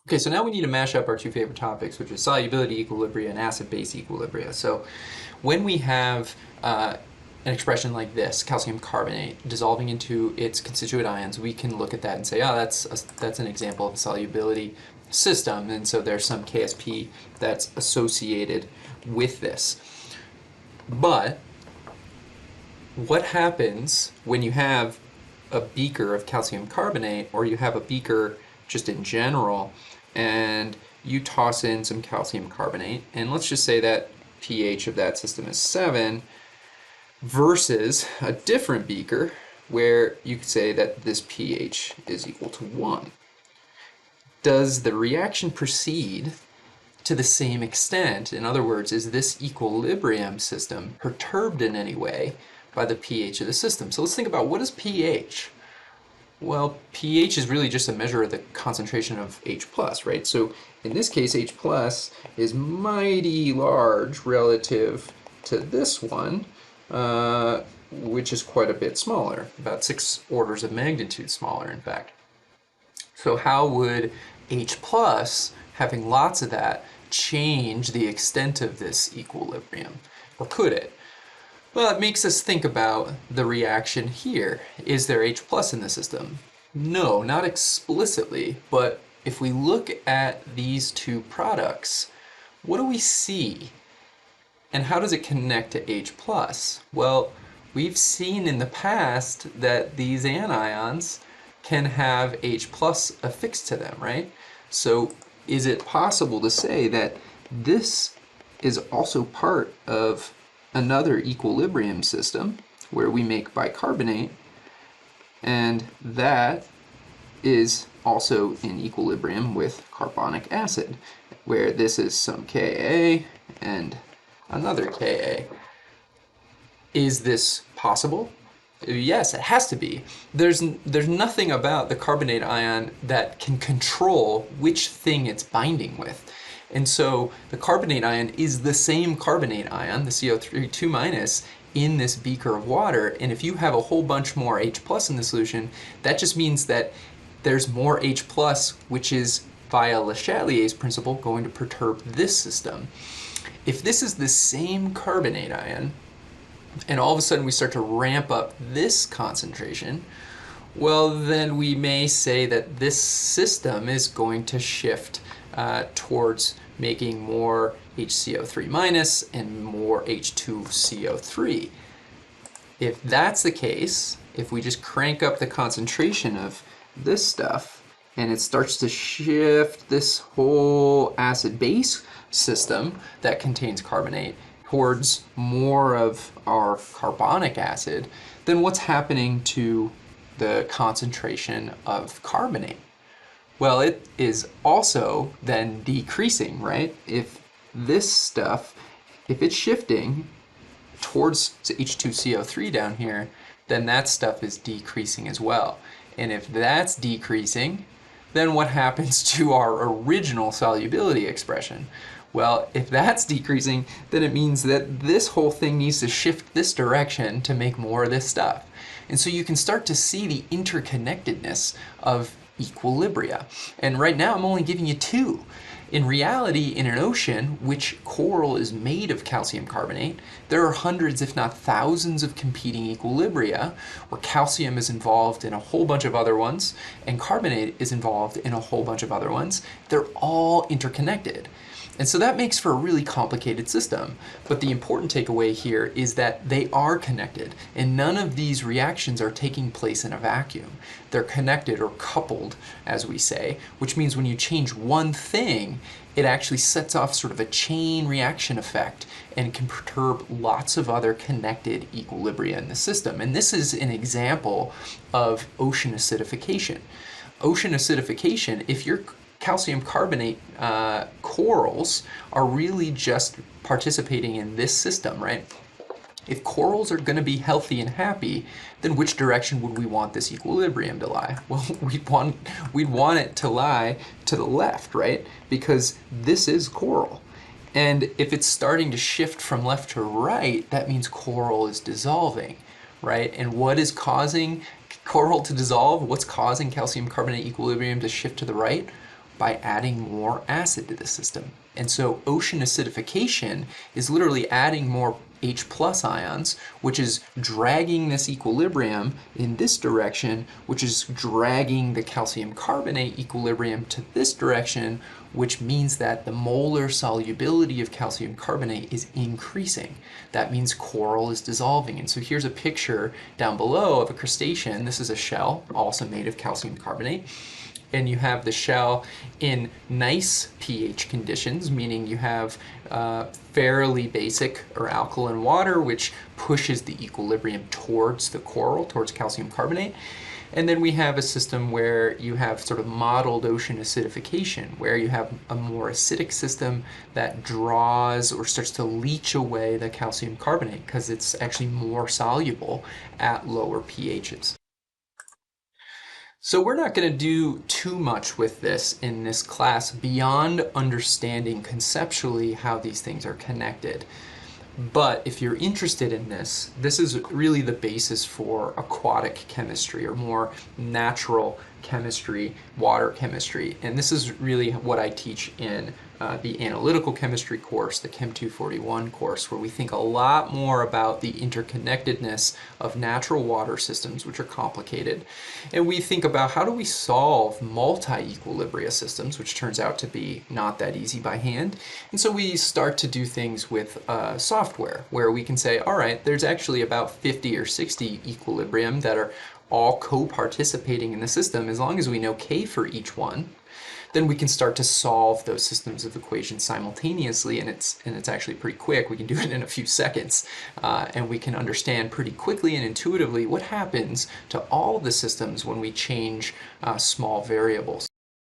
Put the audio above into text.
Okay, so now we need to mash up our two favorite topics, which is solubility equilibria and acid-base equilibria. So when we have an expression like this, calcium carbonate, dissolving into its constituent ions, we can look at that and say, oh, that's an example of a solubility system, and so there's some KSP that's associated with this. But what happens when you have a beaker of calcium carbonate, or you have a beaker just in general, and you toss in some calcium carbonate, and let's just say that pH of that system is 7, versus a different beaker where you could say that this pH is equal to 1. Does the reaction proceed to the same extent? In other words, is this equilibrium system perturbed in any way by the pH of the system? So let's think about, what is pH? Well, pH is really just a measure of the concentration of H+, right? So in this case, H+ is mighty large relative to this one, which is quite a bit smaller, about 6 orders of magnitude smaller, in fact. So how would H+, having lots of that, change the extent of this equilibrium? Or could it? Well, it makes us think about the reaction here. Is there H+ in the system? No, not explicitly, but if we look at these two products, what do we see? And how does it connect to H+? Well, we've seen in the past that these anions can have H+ affixed to them, right? So is it possible to say that this is also part of another equilibrium system where we make bicarbonate, and that is also in equilibrium with carbonic acid, where this is some Ka and another Ka. Is this possible? Yes, it has to be. There's nothing about the carbonate ion that can control which thing it's binding with. And so the carbonate ion is the same carbonate ion, the CO2 in this beaker of water. And if you have a whole bunch more H+ in the solution, that just means that there's more H+, which is via Le Chatelier's principle going to perturb this system. If this is the same carbonate ion, and all of a sudden we start to ramp up this concentration, well, then we may say that this system is going to shift towards making more HCO3- and more H2CO3. If that's the case, if we just crank up the concentration of this stuff and it starts to shift this whole acid-base system that contains carbonate towards more of our carbonic acid, then what's happening to the concentration of carbonate? Well, it is also then decreasing, right? If this stuff, if it's shifting towards H2CO3 down here, then that stuff is decreasing as well. And if that's decreasing, then what happens to our original solubility expression? Well, if that's decreasing, then it means that this whole thing needs to shift this direction to make more of this stuff. And so you can start to see the interconnectedness of equilibria. And right now I'm only giving you two. In reality, in an ocean, which coral is made of calcium carbonate, there are hundreds, if not thousands, of competing equilibria, where calcium is involved in a whole bunch of other ones, and carbonate is involved in a whole bunch of other ones. They're all interconnected. And so that makes for a really complicated system. But the important takeaway here is that they are connected, and none of these reactions are taking place in a vacuum. They're connected, or coupled, as we say, which means when you change one thing, it actually sets off sort of a chain reaction effect and can perturb lots of other connected equilibria in the system. And this is an example of ocean acidification. Ocean acidification, if you're calcium carbonate corals are really just participating in this system, right? If corals are going to be healthy and happy, then which direction would we want this equilibrium to lie? Well, we'd want it to lie to the left, right? Because this is coral. And if it's starting to shift from left to right, that means coral is dissolving, right? And what is causing coral to dissolve? What's causing calcium carbonate equilibrium to shift to the right? by adding more acid to the system. And so ocean acidification is literally adding more H plus ions, which is dragging this equilibrium in this direction, which is dragging the calcium carbonate equilibrium to this direction, which means that the molar solubility of calcium carbonate is increasing. That means coral is dissolving. And so here's a picture down below of a crustacean. This is a shell, also made of calcium carbonate. And you have the shell in nice pH conditions, meaning you have fairly basic or alkaline water, which pushes the equilibrium towards the coral, towards calcium carbonate. And then we have a system where you have sort of modeled ocean acidification, where you have a more acidic system that draws or starts to leach away the calcium carbonate because it's actually more soluble at lower pHs. So we're not going to do too much with this in this class beyond understanding conceptually how these things are connected. But if you're interested in this, this is really the basis for aquatic chemistry or more natural chemistry, water chemistry. And this is really what I teach in the analytical chemistry course, the Chem 241 course, where we think a lot more about the interconnectedness of natural water systems, which are complicated. And we think about how do we solve multi-equilibria systems, which turns out to be not that easy by hand. And so we start to do things with software, where we can say, all right, there's actually about 50 or 60 equilibrium that are all co-participating in the system. As long as we know K for each one, then we can start to solve those systems of equations simultaneously, and it's actually pretty quick. We can do it in a few seconds, and we can understand pretty quickly and intuitively what happens to all of the systems when we change small variables.